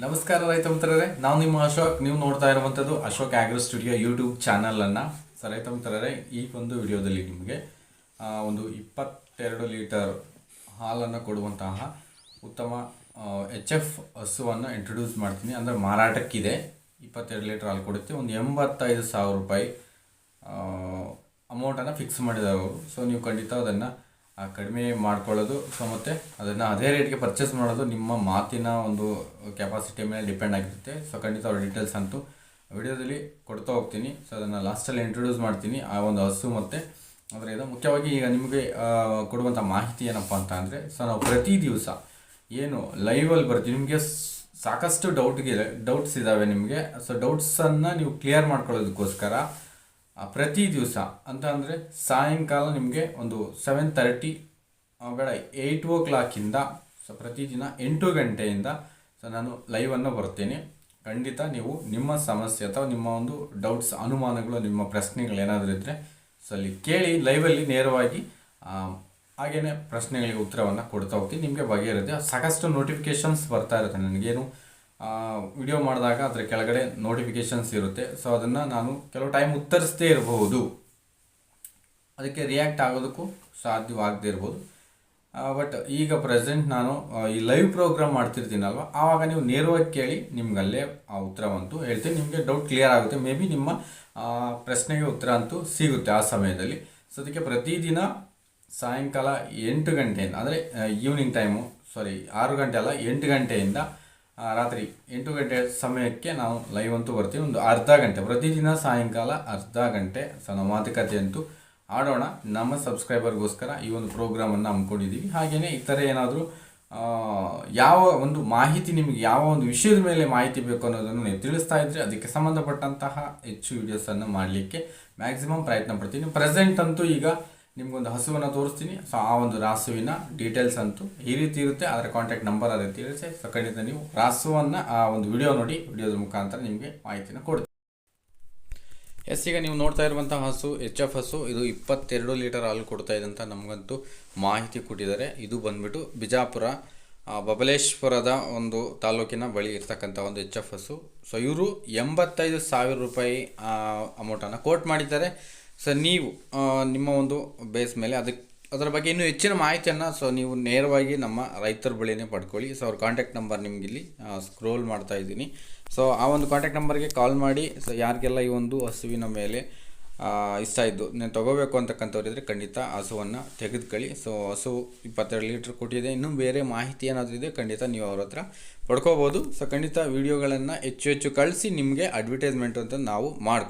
ನಮಸ್ಕಾರ ರೈತ ಮಿತ್ರರೇ, ನಾವು ನಿಮ್ಮ ಅಶೋಕ್. ನೀವು ನೋಡ್ತಾ ಇರುವಂಥದ್ದು ಅಶೋಕ್ ಆಗ್ರೋ ಸ್ಟುಡಿಯೋ ಯೂಟ್ಯೂಬ್ ಚಾನಲನ್ನು. ರೈತ ಮಿತ್ರರೇ, ಈ ಒಂದು ವಿಡಿಯೋದಲ್ಲಿ ನಿಮಗೆ ಒಂದು 22 ಲೀಟರ್ ಹಾಲನ್ನು ಕೊಡುವಂತಹ ಉತ್ತಮ HF ಹಸುವನ್ನು ಇಂಟ್ರೊಡ್ಯೂಸ್ ಮಾಡ್ತೀನಿ. ಅಂದರೆ ಮಾರಾಟಕ್ಕಿದೆ. 22 ಲೀಟರ್ ಹಾಲು ಕೊಡುತ್ತೆ. ಒಂದು 85,000 ರೂಪಾಯಿ ಅಮೌಂಟನ್ನು ಫಿಕ್ಸ್ ಮಾಡಿದ್ದಾರೆ ಅವರು. ಸೊ ನೀವು ಖಂಡಿತ ಅದನ್ನು ಕಡಿಮೆ ಮಾಡ್ಕೊಳ್ಳೋದು, ಸೊ ಮತ್ತು ಅದನ್ನು ಅದೇ ರೇಟ್ಗೆ ಪರ್ಚೇಸ್ ಮಾಡೋದು ನಿಮ್ಮ ಮಾತಿನ ಒಂದು ಕೆಪಾಸಿಟಿ ಮೇಲೆ ಡಿಪೆಂಡ್ ಆಗಿರುತ್ತೆ. ಸೊ ಖಂಡಿತ ಅವ್ರ ಡೀಟೇಲ್ಸ್ ಅಂತೂ ವಿಡಿಯೋದಲ್ಲಿ ಕೊಡ್ತಾ ಹೋಗ್ತೀನಿ. ಸೊ ಅದನ್ನು ಲಾಸ್ಟಲ್ಲಿ ಇಂಟ್ರೊಡ್ಯೂಸ್ ಮಾಡ್ತೀನಿ, ಆ ಒಂದು ಹಸು ಮತ್ತು ಅಂದರೆ ಇದು ಮುಖ್ಯವಾಗಿ ಈಗ ನಿಮಗೆ ಕೊಡುವಂಥ ಮಾಹಿತಿ ಏನಪ್ಪ ಅಂತ ಅಂದರೆ, ಸೊ ನಾವು ಪ್ರತಿ ದಿವಸ ಏನು ಲೈವಲ್ಲಿ ಬರ್ತೀವಿ, ನಿಮಗೆ ಸಾಕಷ್ಟು ಡೌಟ್ಸ್ ಇದ್ದಾವೆ ನಿಮಗೆ. ಸೊ ಡೌಟ್ಸನ್ನು ನೀವು ಕ್ಲಿಯರ್ ಮಾಡ್ಕೊಳ್ಳೋದಕ್ಕೋಸ್ಕರ ಪ್ರತಿ ದಿವಸ ಅಂತ ಅಂದರೆ ಸಾಯಂಕಾಲ ನಿಮಗೆ ಒಂದು 7:30 ಬೇಡ 8 o'clock ಸೊ ಪ್ರತಿದಿನ 8 ಗಂಟೆಯಿಂದ ಸೊ ನಾನು ಲೈವನ್ನು ಬರ್ತೀನಿ. ಖಂಡಿತ ನೀವು ನಿಮ್ಮ ಸಮಸ್ಯೆ ಅಥವಾ ನಿಮ್ಮ ಒಂದು ಡೌಟ್ಸ್, ಅನುಮಾನಗಳು, ನಿಮ್ಮ ಪ್ರಶ್ನೆಗಳು ಏನಾದರೂ ಇದ್ದರೆ ಸೊ ಅಲ್ಲಿ ಕೇಳಿ, ಲೈವಲ್ಲಿ ನೇರವಾಗಿ ಹಾಗೆಯೇ ಪ್ರಶ್ನೆಗಳಿಗೆ ಉತ್ತರವನ್ನು ಕೊಡ್ತಾ ಹೋಗ್ತೀನಿ. ನಿಮಗೆ ಬಗೆಯಿರುತ್ತೆ. ಸಾಕಷ್ಟು ನೋಟಿಫಿಕೇಷನ್ಸ್ ಬರ್ತಾ ಇರುತ್ತೆ ನನಗೇನು ವಿಡಿಯೋ ಮಾಡಿದಾಗ ಅದರ ಕೆಳಗಡೆ ನೋಟಿಫಿಕೇಷನ್ಸ್ ಇರುತ್ತೆ. ಸೊ ಅದನ್ನು ನಾನು ಕೆಲವು ಟೈಮ್ ಉತ್ತರಿಸದೇ ಇರಬಹುದು, ಅದಕ್ಕೆ ರಿಯಾಕ್ಟ್ ಆಗೋದಕ್ಕೂ ಸಾಧ್ಯವಾಗದೇ ಇರ್ಬೋದು. ಬಟ್ ಈಗ ಪ್ರೆಸೆಂಟ್ ನಾನು ಈ ಲೈವ್ ಪ್ರೋಗ್ರಾಮ್ ಮಾಡ್ತಿರ್ತೀನಲ್ವ, ಆವಾಗ ನೀವು ನೇರವಾಗಿ ಕೇಳಿ, ನಿಮ್ಗಲ್ಲೇ ಆ ಉತ್ತರವಂತೂ ಹೇಳ್ತೀನಿ. ನಿಮಗೆ ಡೌಟ್ ಕ್ಲಿಯರ್ ಆಗುತ್ತೆ. ಮೇ ಬಿ ನಿಮ್ಮ ಪ್ರಶ್ನೆಗೆ ಉತ್ತರ ಅಂತೂ ಸಿಗುತ್ತೆ ಆ ಸಮಯದಲ್ಲಿ. ಸೊ ಅದಕ್ಕೆ ಪ್ರತಿದಿನ ಸಾಯಂಕಾಲ 8 ಗಂಟೆಯಿಂದ, ಅಂದರೆ ಈವ್ನಿಂಗ್ ಟೈಮು, 6 ಗಂಟೆ ಅಲ್ಲ, 8 ಗಂಟೆಯಿಂದ ರಾತ್ರಿ 8 ಗಂಟೆ ಸಮಯಕ್ಕೆ ನಾವು ಲೈವ್ ಅಂತೂ ಬರ್ತೀವಿ. ಒಂದು ಅರ್ಧ ಗಂಟೆ ಪ್ರತಿದಿನ ಸಾಯಂಕಾಲ ಅರ್ಧ ಗಂಟೆ ಸೊ ನಾವು ಮಾತುಕತೆ ಅಂತೂ ಆಡೋಣ. ನಮ್ಮ ಸಬ್ಸ್ಕ್ರೈಬರ್ಗೋಸ್ಕರ ಈ ಒಂದು ಪ್ರೋಗ್ರಾಮನ್ನು ಹಮ್ಮಿಕೊಂಡಿದ್ದೀವಿ. ಹಾಗೆಯೇ ಈ ಥರ ಏನಾದರೂ ಯಾವ ಒಂದು ಮಾಹಿತಿ, ನಿಮಗೆ ಯಾವ ಒಂದು ವಿಷಯದ ಮೇಲೆ ಮಾಹಿತಿ ಬೇಕು ಅನ್ನೋದನ್ನು ನೀವು ತಿಳಿಸ್ತಾ ಇದ್ದರೆ ಅದಕ್ಕೆ ಸಂಬಂಧಪಟ್ಟಂತಹ ಹೆಚ್ಚು ವೀಡಿಯೋಸನ್ನು ಮಾಡಲಿಕ್ಕೆ ಮ್ಯಾಕ್ಸಿಮಮ್ ಪ್ರಯತ್ನ ಪಡ್ತೀನಿ. ಪ್ರೆಸೆಂಟ್ ಅಂತೂ ಈಗ ನಿಮಗೊಂದು ಹಸುವನ್ನು ತೋರಿಸ್ತೀನಿ. ಸೊ ಆ ಒಂದು ರಾಸುವಿನ ಡೀಟೇಲ್ಸ್ ಅಂತೂ ಈ ರೀತಿ ಇರುತ್ತೆ, ಅದರ ಕಾಂಟ್ಯಾಕ್ಟ್ ನಂಬರ್ ಆ ರೀತಿ ಇರುತ್ತೆ. ಸೊ ಖಂಡಿತ ನೀವು ರಾಸುವನ್ನು ಆ ಒಂದು ವಿಡಿಯೋ ನೋಡಿ, ವಿಡಿಯೋದ ಮುಖಾಂತರ ನಿಮಗೆ ಮಾಹಿತಿನ ಕೊಡ್ತೀನಿ. ಈಗ ನೀವು ನೋಡ್ತಾ ಇರುವಂಥ ಹಸು HF ಹಸು. ಇದು 22 ಲೀಟರ್ ಹಾಲು ಕೊಡ್ತಾ ಇದೆ ಅಂತ ನಮಗಂತೂ ಮಾಹಿತಿ ಕೊಟ್ಟಿದ್ದಾರೆ. ಇದು ಬಂದ್ಬಿಟ್ಟು ಬಿಜಾಪುರ ಬಬಲೇಶ್ವರದ ಒಂದು ತಾಲೂಕಿನ ಬಳಿ ಇರ್ತಕ್ಕಂಥ ಒಂದು HF ಹಸು. ಸೊ ಇವರು 85,000 ರೂಪಾಯಿ ಅಮೌಂಟನ್ನು ಕೋಟ್ ಮಾಡಿದ್ದಾರೆ. ಸೊ ನೀವು ನಿಮ್ಮ ಒಂದು ಬೇಸ್ ಮೇಲೆ ಅದರ ಬಗ್ಗೆ ಇನ್ನೂ ಹೆಚ್ಚಿನ ಮಾಹಿತಿಯನ್ನು ಸೊ ನೀವು ನೇರವಾಗಿ ನಮ್ಮ ರೈತರ ಬಳಿನೇ ಪಡ್ಕೊಳ್ಳಿ. ಸೊ ಅವ್ರ ಕಾಂಟ್ಯಾಕ್ಟ್ ನಂಬರ್ ನಿಮ್ಗೆ ಇಲ್ಲಿ ಸ್ಕ್ರೋಲ್ ಮಾಡ್ತಾ ಇದ್ದೀನಿ. ಸೊ ಆ ಒಂದು ಕಾಂಟ್ಯಾಕ್ಟ್ ನಂಬರ್ಗೆ ಕಾಲ್ ಮಾಡಿ. ಸೊ ಯಾರಿಗೆಲ್ಲ ಈ ಒಂದು ಹಸುವಿನ ಮೇಲೆ ಇಷ್ಟ ಇದ್ದು ನೀವು ತೊಗೋಬೇಕು ಅಂತಕ್ಕಂಥವ್ರಿದ್ರೆ ಖಂಡಿತ ಹಸುವನ್ನು ತೆಗೆದುಕೊಳ್ಳಿ. ಸೊ ಹಸು 22 ಲೀಟ್ರ್ ಕೊಟ್ಟಿದೆ. ಇನ್ನೂ ಬೇರೆ ಮಾಹಿತಿ ಏನಾದರೂ ಇದೆ ಖಂಡಿತ ನೀವು ಅವ್ರ ಹತ್ರ ಪಡ್ಕೋಬೋದು. ಸೊ ಖಂಡಿತ ವೀಡಿಯೋಗಳನ್ನು ಹೆಚ್ಚು ಕಳಿಸಿ, ನಿಮಗೆ ಅಡ್ವರ್ಟೈಸ್ಮೆಂಟ್ ಅಂತ ನಾವು ಮಾಡ್ಕೊ